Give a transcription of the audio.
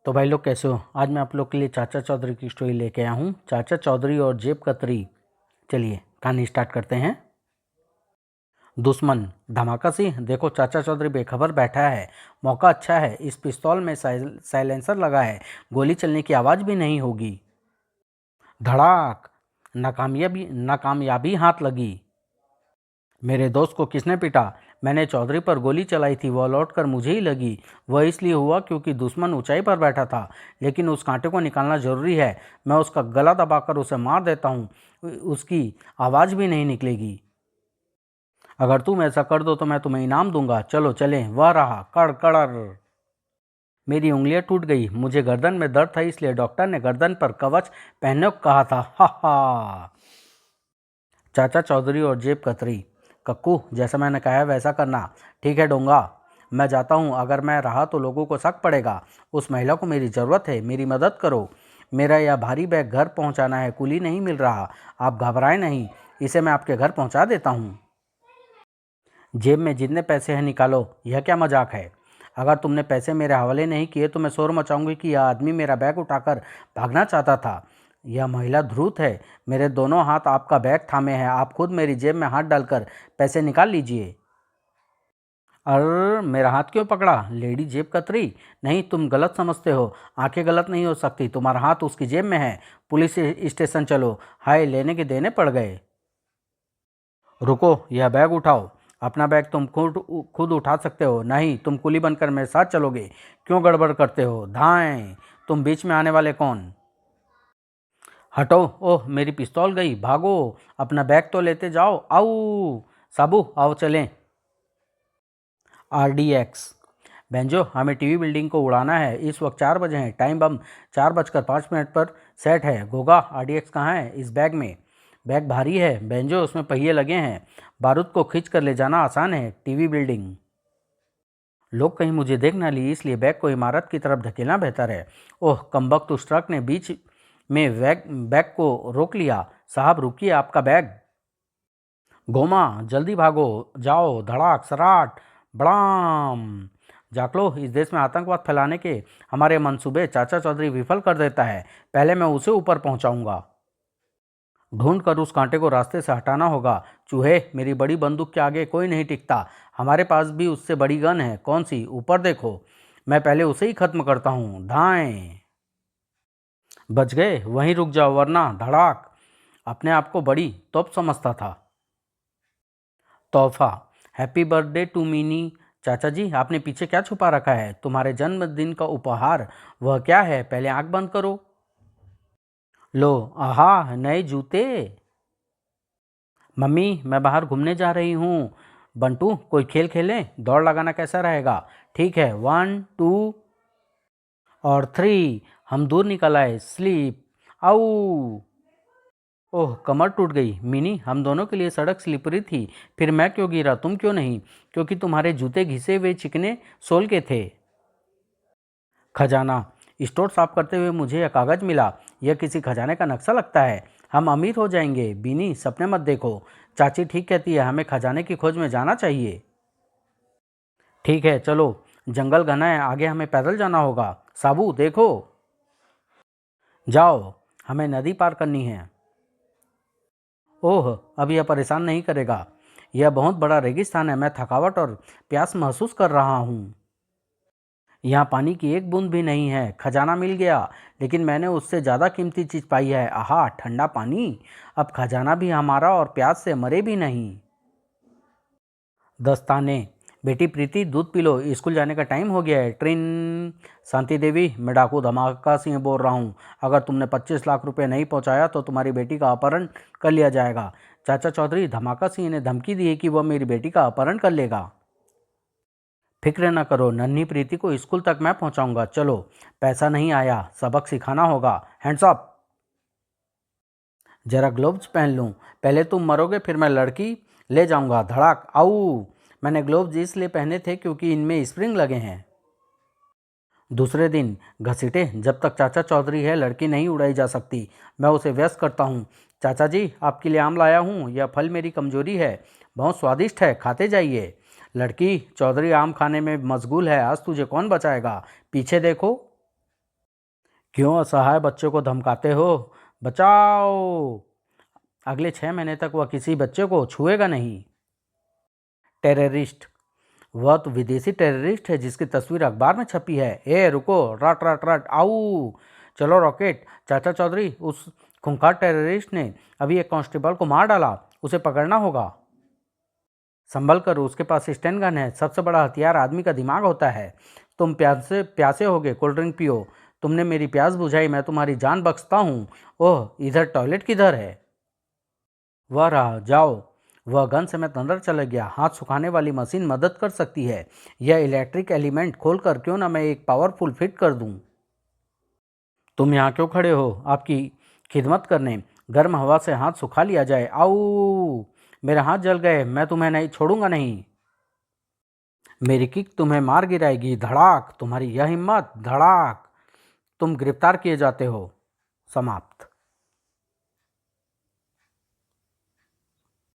तो भाई लोग कैसे हो। आज मैं आप लोग के लिए चाचा चौधरी की स्टोरी लेके आया हूँ, चाचा चौधरी और जेब कतरी। चलिए कहानी स्टार्ट करते हैं। दुश्मन धमाका सिंह, देखो चाचा चौधरी बेखबर बैठा है। मौका अच्छा है, इस पिस्तौल में साइलेंसर लगा है, गोली चलने की आवाज़ भी नहीं होगी। धड़ाक, नाकामयाबी हाथ लगी। मेरे दोस्त को किसने पीटा? मैंने चौधरी पर गोली चलाई थी, वह लौटकर मुझे ही लगी। वह इसलिए हुआ क्योंकि दुश्मन ऊंचाई पर बैठा था, लेकिन उस कांटे को निकालना जरूरी है। मैं उसका गला दबाकर उसे मार देता हूँ, उसकी आवाज़ भी नहीं निकलेगी। अगर तुम ऐसा कर दो तो मैं तुम्हें इनाम दूंगा। चलो चलें। वह रहा कड़ कड़र। मेरी उंगलियां टूट गई। मुझे गर्दन में दर्द था, इसलिए डॉक्टर ने गर्दन पर कवच पहनने को कहा था। हा हा। चाचा चौधरी और जेब कतरी, कक्कू जैसा मैंने कहा है वैसा करना। ठीक है डोंगा, मैं जाता हूँ। अगर मैं रहा तो लोगों को शक पड़ेगा। उस महिला को मेरी ज़रूरत है, मेरी मदद करो। मेरा यह भारी बैग घर पहुँचाना है, कुली नहीं मिल रहा। आप घबराएं नहीं, इसे मैं आपके घर पहुँचा देता हूँ। जेब में जितने पैसे हैं निकालो, यह क्या मजाक है? अगर तुमने पैसे मेरे हवाले नहीं किए तो मैं शोर मचाऊंगी कि यह आदमी मेरा बैग उठाकर भागना चाहता था। यह महिला ध्रुत है। मेरे दोनों हाथ आपका बैग थामे हैं, आप खुद मेरी जेब में हाथ डालकर पैसे निकाल लीजिए। और मेरा हाथ क्यों पकड़ा? लेडी जेब कतरी, नहीं तुम गलत समझते हो। आंखें गलत नहीं हो सकती, तुम्हारा हाथ उसकी जेब में है। पुलिस स्टेशन चलो। हाय, लेने के देने पड़ गए। रुको, यह बैग उठाओ। अपना बैग तुम खुद उठा सकते हो। नहीं, तुम कुली बनकर मेरे साथ चलोगे। क्यों गड़बड़ करते हो? धाएं। तुम बीच में आने वाले कौन? हटो। ओह, मेरी पिस्तौल गई। भागो, अपना बैग तो लेते जाओ। आओ साबू, आओ चलें। RDX। बेंजो, हमें टीवी बिल्डिंग को उड़ाना है। इस वक्त 4 बजे हैं। टाइम बम 4:05 पर सेट है। गोगा, RDX कहाँ है? इस बैग में। बैग भारी है बेंजो, उसमें पहिए लगे हैं। बारूद को खींच कर ले जाना आसान है। TV building. लोग कहीं मुझे देख ना लिए, इसलिए बैग को इमारत की तरफ धकेलना बेहतर है। ओह कमबख्त, उस ट्रक ने बीच में बैग को रोक लिया। साहब रुकिए, आपका बैग। गोमा, जल्दी भागो, जाओ। धड़ाक सराट बड़ाम। जाकलो, इस देश में आतंकवाद फैलाने के हमारे मंसूबे चाचा चौधरी विफल कर देता है। पहले मैं उसे ऊपर पहुंचाऊंगा। ढूंढ कर उस कांटे को रास्ते से हटाना होगा। चूहे, मेरी बड़ी बंदूक के आगे कोई नहीं टिकता। हमारे पास भी उससे बड़ी गन है। कौन सी? ऊपर देखो। मैं पहले उसे ही खत्म करता हूँ। धाएं। बच गए? वहीं रुक जाओ वरना। धड़ाक। अपने आप को बड़ी तोप समझता था। तोहफा। Happy birthday to Mini. चाचा जी, आपने पीछे क्या छुपा रखा है? तुम्हारे जन्मदिन का उपहार। वह क्या है? पहले आंख बंद करो। लो, आहा, नए जूते। मम्मी, मैं बाहर घूमने जा रही हूँ। बंटू, कोई खेल खेलें? दौड़ लगाना कैसा रहेगा? ठीक है, 1 2 और 3। हम दूर निकल आए। स्लीप। आऊ। ओह, कमर टूट गई। मिनी, हम दोनों के लिए सड़क स्लिपरी थी। फिर मैं क्यों गिरा, तुम क्यों नहीं? क्योंकि तुम्हारे जूते घिसे हुए चिकने सोल के थे। खजाना। स्टोर साफ करते हुए मुझे यह कागज मिला। यह किसी खजाने का नक्शा लगता है। हम अमीर हो जाएंगे। बीनी, सपने मत देखो। चाची ठीक कहती है, हमें खजाने की खोज में जाना चाहिए। ठीक है चलो। जंगल घना है, आगे हमें पैदल जाना होगा। साबू देखो। जाओ, हमें नदी पार करनी है। ओह, अब यह परेशान नहीं करेगा। यह बहुत बड़ा रेगिस्तान है। मैं थकावट और प्यास महसूस कर रहा हूँ। यहाँ पानी की एक बूंद भी नहीं है। खजाना मिल गया, लेकिन मैंने उससे ज़्यादा कीमती चीज़ पाई है। आहा, ठंडा पानी। अब खजाना भी हमारा और प्यास से मरे भी नहीं। दस्ताने। बेटी प्रीति, दूध पी लो, स्कूल जाने का टाइम हो गया है। ट्रेन। शांति देवी, मैं डाकू धमाका सिंह बोल रहा हूँ। अगर तुमने 25 लाख रुपए नहीं पहुँचाया तो तुम्हारी बेटी का अपहरण कर लिया जाएगा। चाचा चौधरी, धमाका सिंह ने धमकी दी है कि वह मेरी बेटी का अपहरण कर लेगा। फिक्र न करो, नन्ही प्रीति को स्कूल तक मैं पहुंचाऊंगा। चलो। पैसा नहीं आया, सबक सिखाना होगा। Hands up. जरा ग्लोव्स पहन लूं। पहले तुम मरोगे, फिर मैं लड़की ले जाऊंगा। धड़ाक। आऊ। मैंने ग्लोव्स इसलिए पहने थे क्योंकि इनमें स्प्रिंग लगे हैं। दूसरे दिन घसीटे। जब तक चाचा चौधरी है लड़की नहीं उड़ाई जा सकती। मैं उसे व्यस्त करता हूँ। चाचा जी, आपके लिए आम लाया हूँ। यह फल मेरी कमजोरी है। बहुत स्वादिष्ट है, खाते जाइए। लड़की, चौधरी आम खाने में मशगूल है। आज तुझे कौन बचाएगा? पीछे देखो। क्यों असहाय बच्चे को धमकाते हो? बचाओ! अगले 6 महीने तक वह किसी बच्चे को छुएगा नहीं। टेररिस्ट, वह तो विदेशी टेररिस्ट है जिसकी तस्वीर अखबार में छपी है। ए रुको, रट रट रट, आऊ! चलो रॉकेट। चाचा चौधरी, उस खूंखार टेररिस्ट ने अभी एक कांस्टेबल को मार डाला, उसे पकड़ना होगा। संभल कर, उसके पास स्टैन गन है। सबसे बड़ा हथियार आदमी का दिमाग होता है। तुम प्यासे प्यासे होगे, कोल्ड ड्रिंक पियो। तुमने मेरी प्यास बुझाई, मैं तुम्हारी जान बख्शता हूँ। ओह, इधर टॉयलेट किधर है? वह रहा, जाओ। वह गन समेत अंदर चला गया। हाथ सुखाने वाली मशीन मदद कर सकती है। यह इलेक्ट्रिक एलिमेंट खोलकर क्यों ना मैं एक पावरफुल फिट कर दूं। तुम यहाँ क्यों खड़े हो? आपकी खिदमत करने। गर्म हवा से हाथ सुखा लिया जाए। आऊ! मेरे हाथ जल गए, मैं तुम्हें नहीं छोड़ूंगा नहीं। मेरी किक तुम्हें मार गिराएगी। धड़ाक! तुम्हारी यह हिम्मत! धड़ाक! तुम गिरफ्तार किए जाते हो। समाप्त।